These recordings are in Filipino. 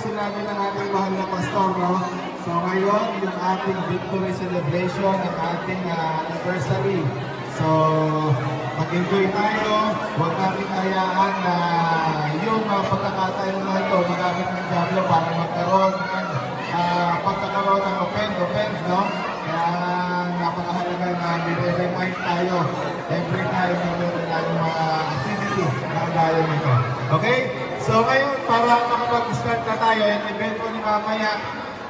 sinabi ng ating mahal na pastor, no? So ngayon, yung ating victory celebration at ating anniversary. So, mag-enjoy tayo. Huwag natin hayaan na yung pagkakataon na ito magamit ng Diablo para magkaroon ng pagkakaroon ng offense, no? Kaya napakahalaga na nire-remind tayo every time na meron tayong mga activity na gaya nito. Okay? So ngayon, para makapag-start na tayo, yung event ko ni mamaya,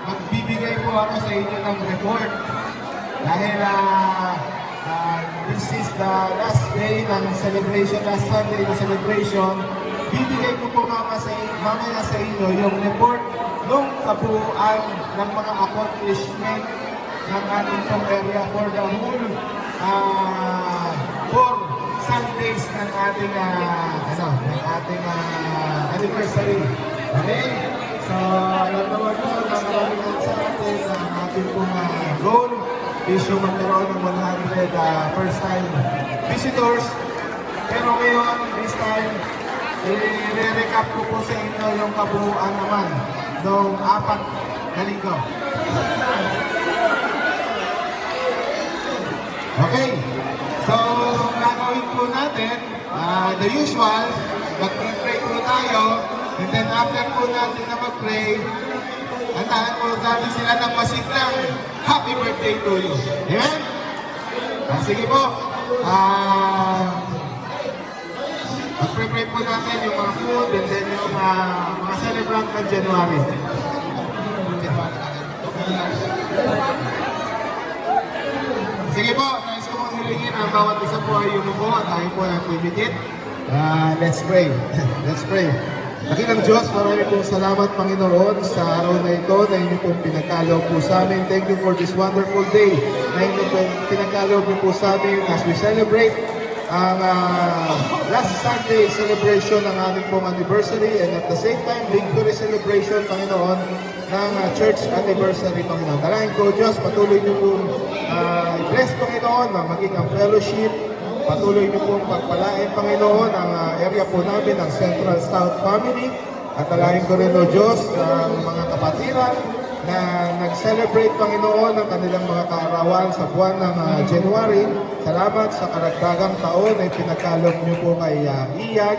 magbibigay po ako sa inyo ng report. Dahil this is the last day ng celebration, last Sunday ng celebration, bibigay ko po mamaya sa inyo yung report ng kabuuan ng mga accomplishment ng ating pong area for the whole 4 Sundays ng ating anniversary. Okay? So, alam naman po na maraming sa atin ang ating pong goal is yung magkaroon ng 100 first time visitors. Pero ngayon, this time, i-recap ko po sa inyo yung kabuuan naman noong 4 na linggo. Okay, so gagawin po natin the usual, mag-pray po tayo, and then after po natin na mag-pray, antahan po natin sila ng masiglang happy birthday to you. Amen? Sige po, mag-pray po natin yung mga food and then yung mga celebrant ng January. Sige po, nais ko mong hilingin ang bawat isa po ay yumuko at tayo po ay pumikit. Let's pray. Let's pray. Dakilang Diyos, marami pong salamat Panginoon sa araw na ito na inyo pong pinagkaloob po sa amin. Thank you for this wonderful day na inyo pong pinagkaloob po sa amin as we celebrate ang last Sunday celebration ng aming pong anniversary and at the same time, victory celebration, Panginoon, ng church anniversary, Panginoon. Dalangin ko, Diyos, patuloy niyo pong bless, Panginoon, maging ang fellowship. Patuloy niyo pong pagpalain, Panginoon, ang area po namin, ang Central South Family. At dalangin ko rin, O Diyos, ang mga kapatiran na nag-celebrate, Panginoon, ang kanilang mga kaarawan sa buwan ng January. Salamat sa karagdagang taon na pinagkaloob niyo po kay Ian,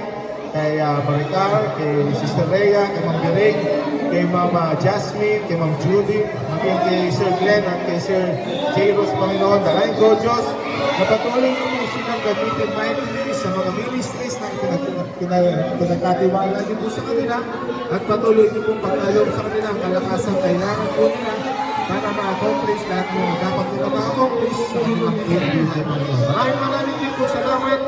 kay Maricar, kay Sister Rhea, kay Ma'am Birig, kay Mama Jasmine, kay Ma'am Judy, maging kay Sir Glenn at kay Sir Jairus, Panginoon. Dalangin ko, Diyos, na patuloy niyo po silang gamitin mightily sa mga ministries na pinagkatiwala niyo po sa kanila at patuloy niyo pong pagkaloob sa kanila ang kalakasan kailangan po nila para ma-accomplish lahat ng dapat nila ma-accomplish sa kanilang buhay, Panginoon. Maraming din po salamat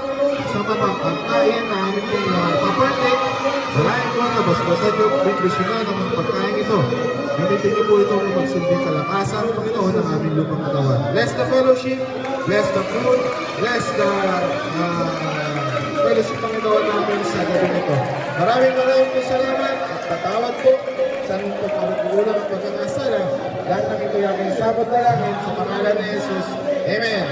sa mga pagkain na aming pong papartake. Maraming po na basbasan niyo po presyonan ng mga pagkain ito. Gamitin niyo po ito kung magsilbing kalakasan, Panginoon, ng aming lupang katawan. Bless the fellowship, bless the food, bless the fellowship, Panginoon, namin sa gabi nito. Maraming po salamat at patawad po sa aming pagkakulang at pagkakasala. Lahat ng ito yung aming sabot na langit sa pangalan ni Jesus. Amen.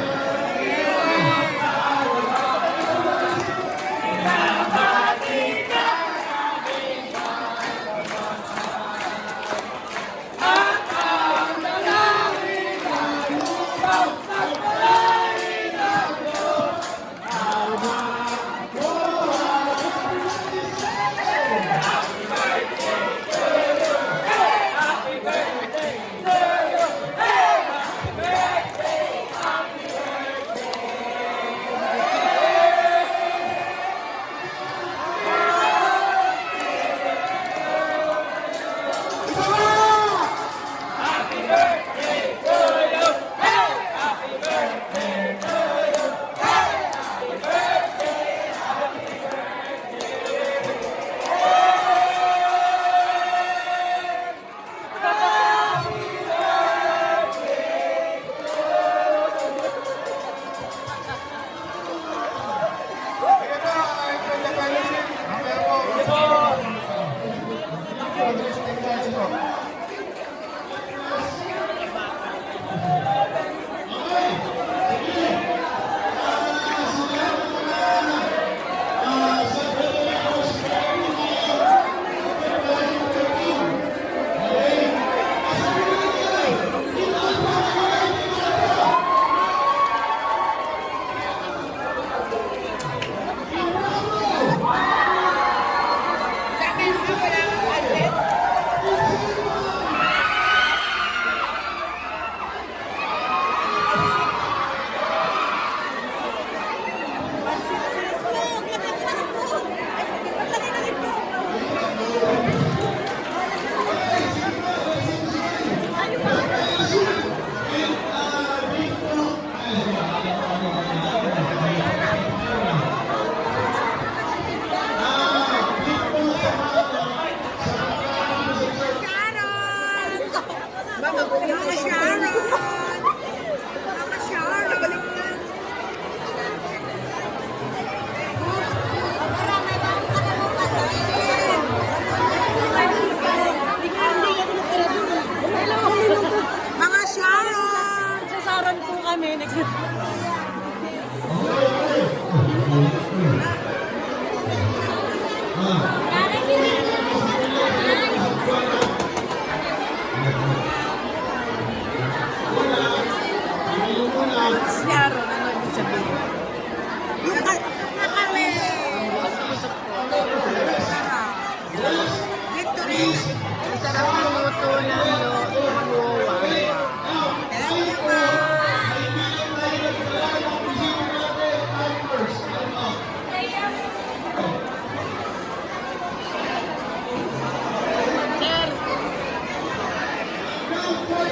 Ang sarap ng luto ng luwa.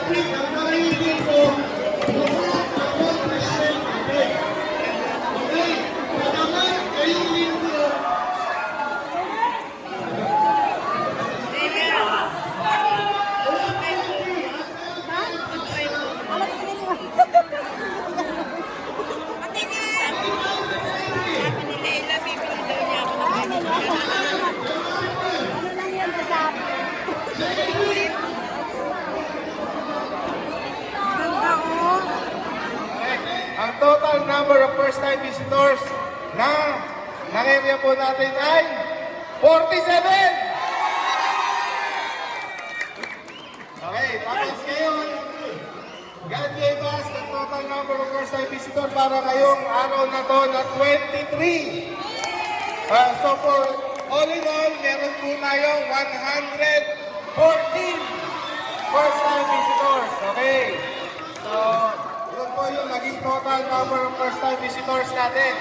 Thank you po. Ang total number of first-time visitors na ng area po natin ay 47! Okay, tapos ngayon, God gave us the total number of first-time visitors para ngayong araw na to na 23. So for all in all, meron po tayong 114 first-time visitors. Okay. So, yun po yung naging total number of first-time visitors natin.